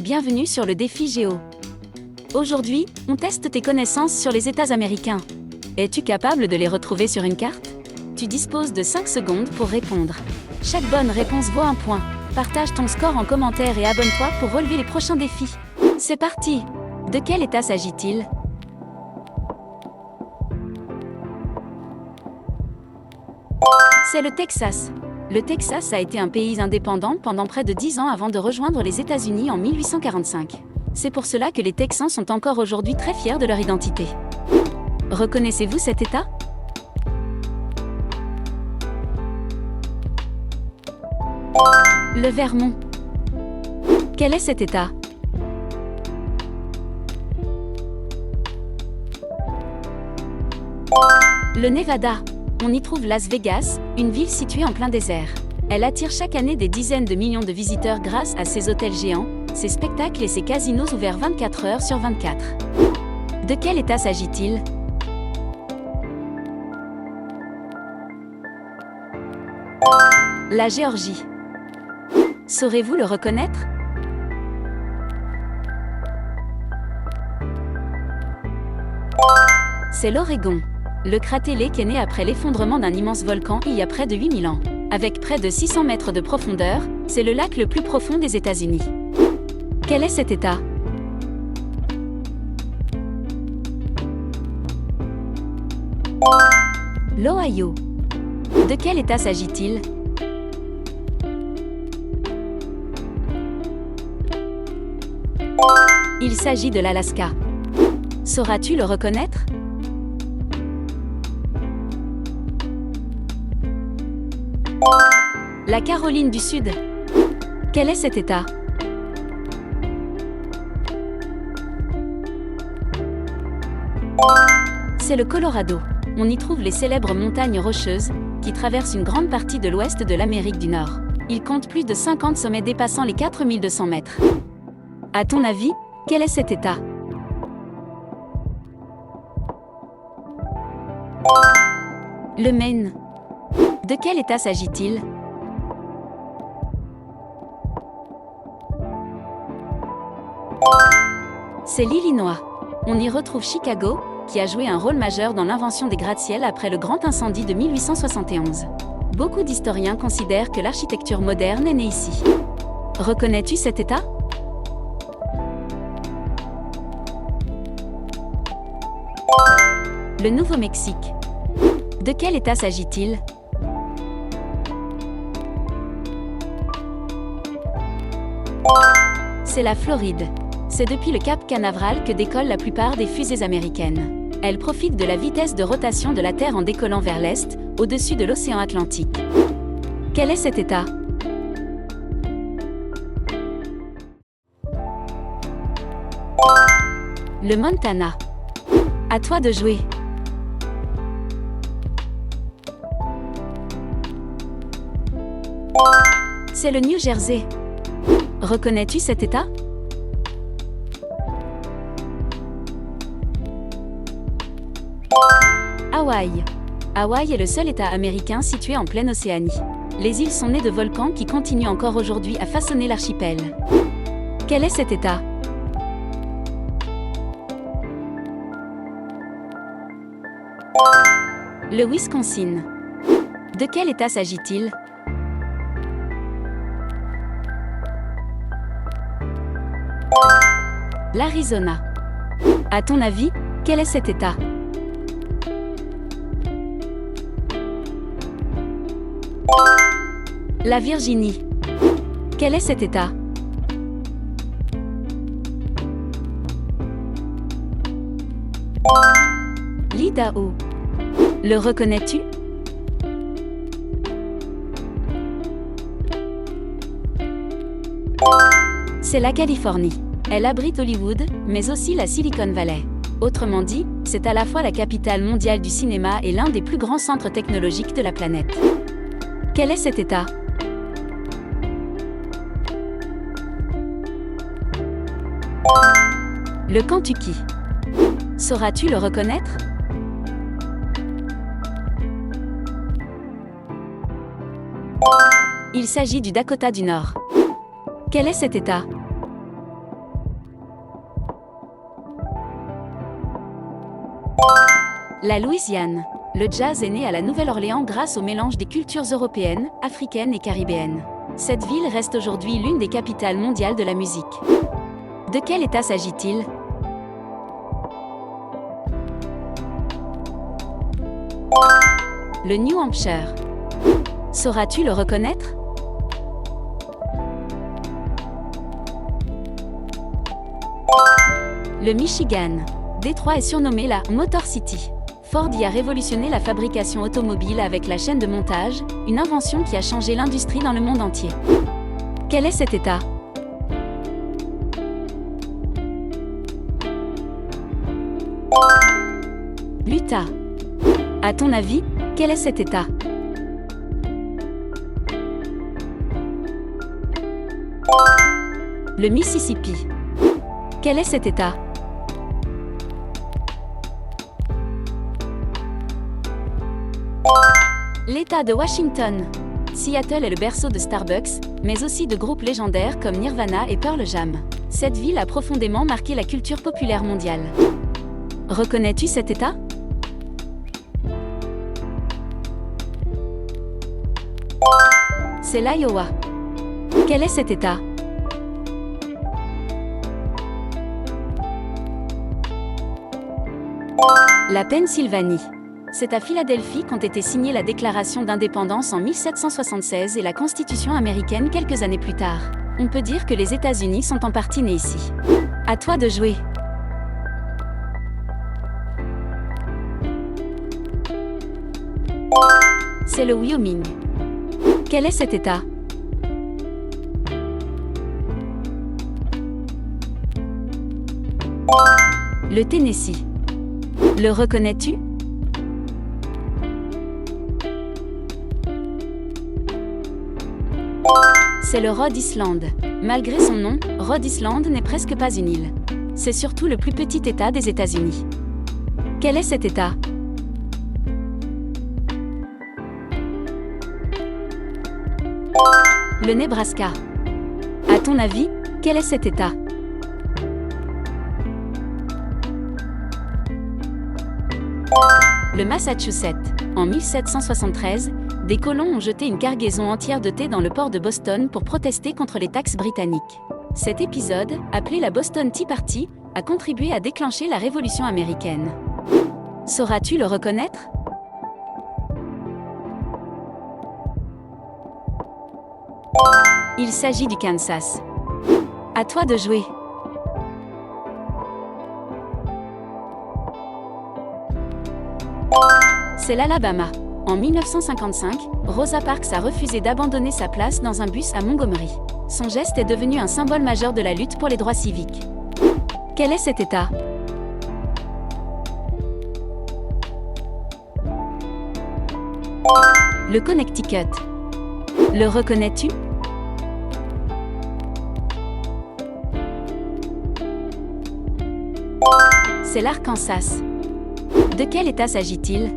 Bienvenue sur le défi Géo. Aujourd'hui, on teste tes connaissances sur les États américains. Es-tu capable de les retrouver sur une carte? Tu disposes de 5 secondes pour répondre. Chaque bonne réponse vaut un point. Partage ton score en commentaire et abonne-toi pour relever les prochains défis. C'est parti! De quel État s'agit-il? C'est le Texas. Le Texas a été un pays indépendant pendant près de 10 ans avant de rejoindre les États-Unis en 1845. C'est pour cela que les Texans sont encore aujourd'hui très fiers de leur identité. Reconnaissez-vous cet État? Le Vermont. Quel est cet État? Le Nevada. On y trouve Las Vegas, une ville située en plein désert. Elle attire chaque année des dizaines de millions de visiteurs grâce à ses hôtels géants, ses spectacles et ses casinos ouverts 24 heures sur 24. De quel État s'agit-il? La Géorgie. Saurez-vous le reconnaître? C'est l'Oregon. Le Crater Lake est né après l'effondrement d'un immense volcan il y a près de 8000 ans. Avec près de 600 mètres de profondeur, c'est le lac le plus profond des États-Unis. Quel est cet État? L'Ohio. De quel État s'agit-il? Il s'agit de l'Alaska. Sauras-tu le reconnaître? La Caroline du Sud. Quel est cet État? C'est le Colorado. On y trouve les célèbres montagnes rocheuses, qui traversent une grande partie de l'ouest de l'Amérique du Nord. Il compte plus de 50 sommets dépassant les 4200 mètres. À ton avis, quel est cet État? Le Maine. De quel État s'agit-il? C'est l'Illinois. On y retrouve Chicago, qui a joué un rôle majeur dans l'invention des gratte-ciel après le grand incendie de 1871. Beaucoup d'historiens considèrent que l'architecture moderne est née ici. Reconnais-tu cet État? Le Nouveau-Mexique. De quel État s'agit-il? C'est la Floride. C'est depuis le Cap Canaveral que décollent la plupart des fusées américaines. Elles profitent de la vitesse de rotation de la Terre en décollant vers l'est, au-dessus de l'océan Atlantique. Quel est cet État? Le Montana. À toi de jouer. C'est le New Jersey. Reconnais-tu cet État? Hawaï. Hawaï est le seul État américain situé en pleine Océanie. Les îles sont nées de volcans qui continuent encore aujourd'hui à façonner l'archipel. Quel est cet État? Le Wisconsin. De quel État s'agit-il? L'Arizona. À ton avis, quel est cet État? La Virginie. Quel est cet État? L'Idaho. Le reconnais-tu? C'est la Californie. Elle abrite Hollywood, mais aussi la Silicon Valley. Autrement dit, c'est à la fois la capitale mondiale du cinéma et l'un des plus grands centres technologiques de la planète. Quel est cet État? Le Kentucky. Sauras-tu le reconnaître? Il s'agit du Dakota du Nord. Quel est cet État? La Louisiane. Le jazz est né à la Nouvelle-Orléans grâce au mélange des cultures européennes, africaines et caribéennes. Cette ville reste aujourd'hui l'une des capitales mondiales de la musique. De quel État s'agit-il? Le New Hampshire. Sauras-tu le reconnaître? Le Michigan. Détroit est surnommé la Motor City. Ford y a révolutionné la fabrication automobile avec la chaîne de montage, une invention qui a changé l'industrie dans le monde entier. Quel est cet État? L'Utah. À ton avis, quel est cet État? Le Mississippi. Quel est cet État? L'État de Washington. Seattle est le berceau de Starbucks, mais aussi de groupes légendaires comme Nirvana et Pearl Jam. Cette ville a profondément marqué la culture populaire mondiale. Reconnais-tu cet État? C'est l'Iowa. Quel est cet État? La Pennsylvanie. C'est à Philadelphie qu'ont été signées la Déclaration d'indépendance en 1776 et la Constitution américaine quelques années plus tard. On peut dire que les États-Unis sont en partie nés ici. À toi de jouer. C'est le Wyoming. Quel est cet État? Le Tennessee. Le reconnais-tu? C'est le Rhode Island. Malgré son nom, Rhode Island n'est presque pas une île. C'est surtout le plus petit État des États-Unis. Quel est cet État? Le Nebraska. À ton avis, quel est cet État? Le Massachusetts. En 1773, des colons ont jeté une cargaison entière de thé dans le port de Boston pour protester contre les taxes britanniques. Cet épisode, appelé la Boston Tea Party, a contribué à déclencher la Révolution américaine. Sauras-tu le reconnaître? Il s'agit du Kansas. À toi de jouer. C'est l'Alabama. En 1955, Rosa Parks a refusé d'abandonner sa place dans un bus à Montgomery. Son geste est devenu un symbole majeur de la lutte pour les droits civiques. Quel est cet État? Le Connecticut. Le reconnais-tu? C'est l'Arkansas. De quel État s'agit-il?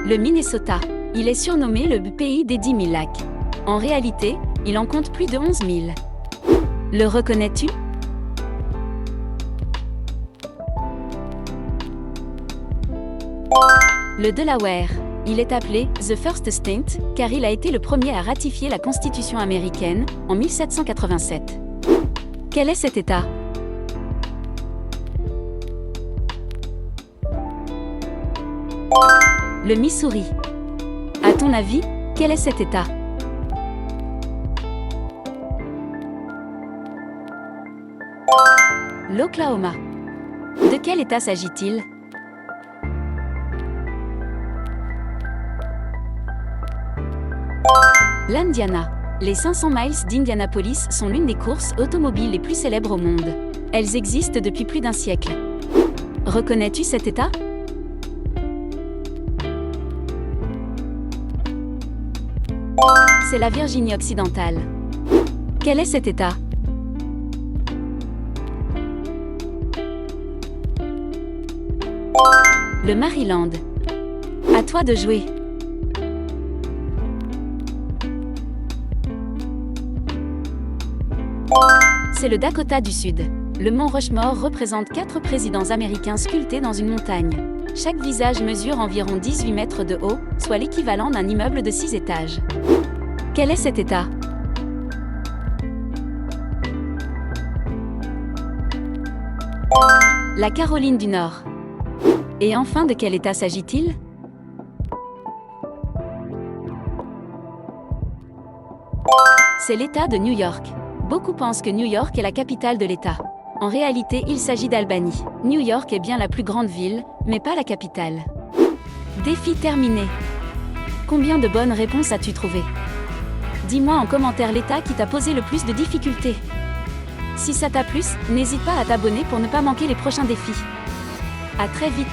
Le Minnesota. Il est surnommé le pays des 10 000 lacs. En réalité, il en compte plus de 11 000. Le reconnais-tu? Le Delaware. Il est appelé « The First State » car il a été le premier à ratifier la Constitution américaine en 1787. Quel est cet État? Le Missouri. À ton avis, quel est cet État? L'Oklahoma. De quel État s'agit-il? L'Indiana. Les 500 miles d'Indianapolis sont l'une des courses automobiles les plus célèbres au monde. Elles existent depuis plus d'un siècle. Reconnais-tu cet État? C'est la Virginie occidentale. Quel est cet État? Le Maryland. À toi de jouer. C'est le Dakota du Sud. Le mont Rushmore représente 4 présidents américains sculptés dans une montagne. Chaque visage mesure environ 18 mètres de haut, soit l'équivalent d'un immeuble de 6 étages. Quel est cet État? La Caroline du Nord. Et enfin, de quel État s'agit-il? C'est l'État de New York. Beaucoup pensent que New York est la capitale de l'État. En réalité, il s'agit d'Albany. New York est bien la plus grande ville, mais pas la capitale. Défi terminé. Combien de bonnes réponses as-tu trouvé? Dis-moi en commentaire l'État qui t'a posé le plus de difficultés. Si ça t'a plu, n'hésite pas à t'abonner pour ne pas manquer les prochains défis. À très vite.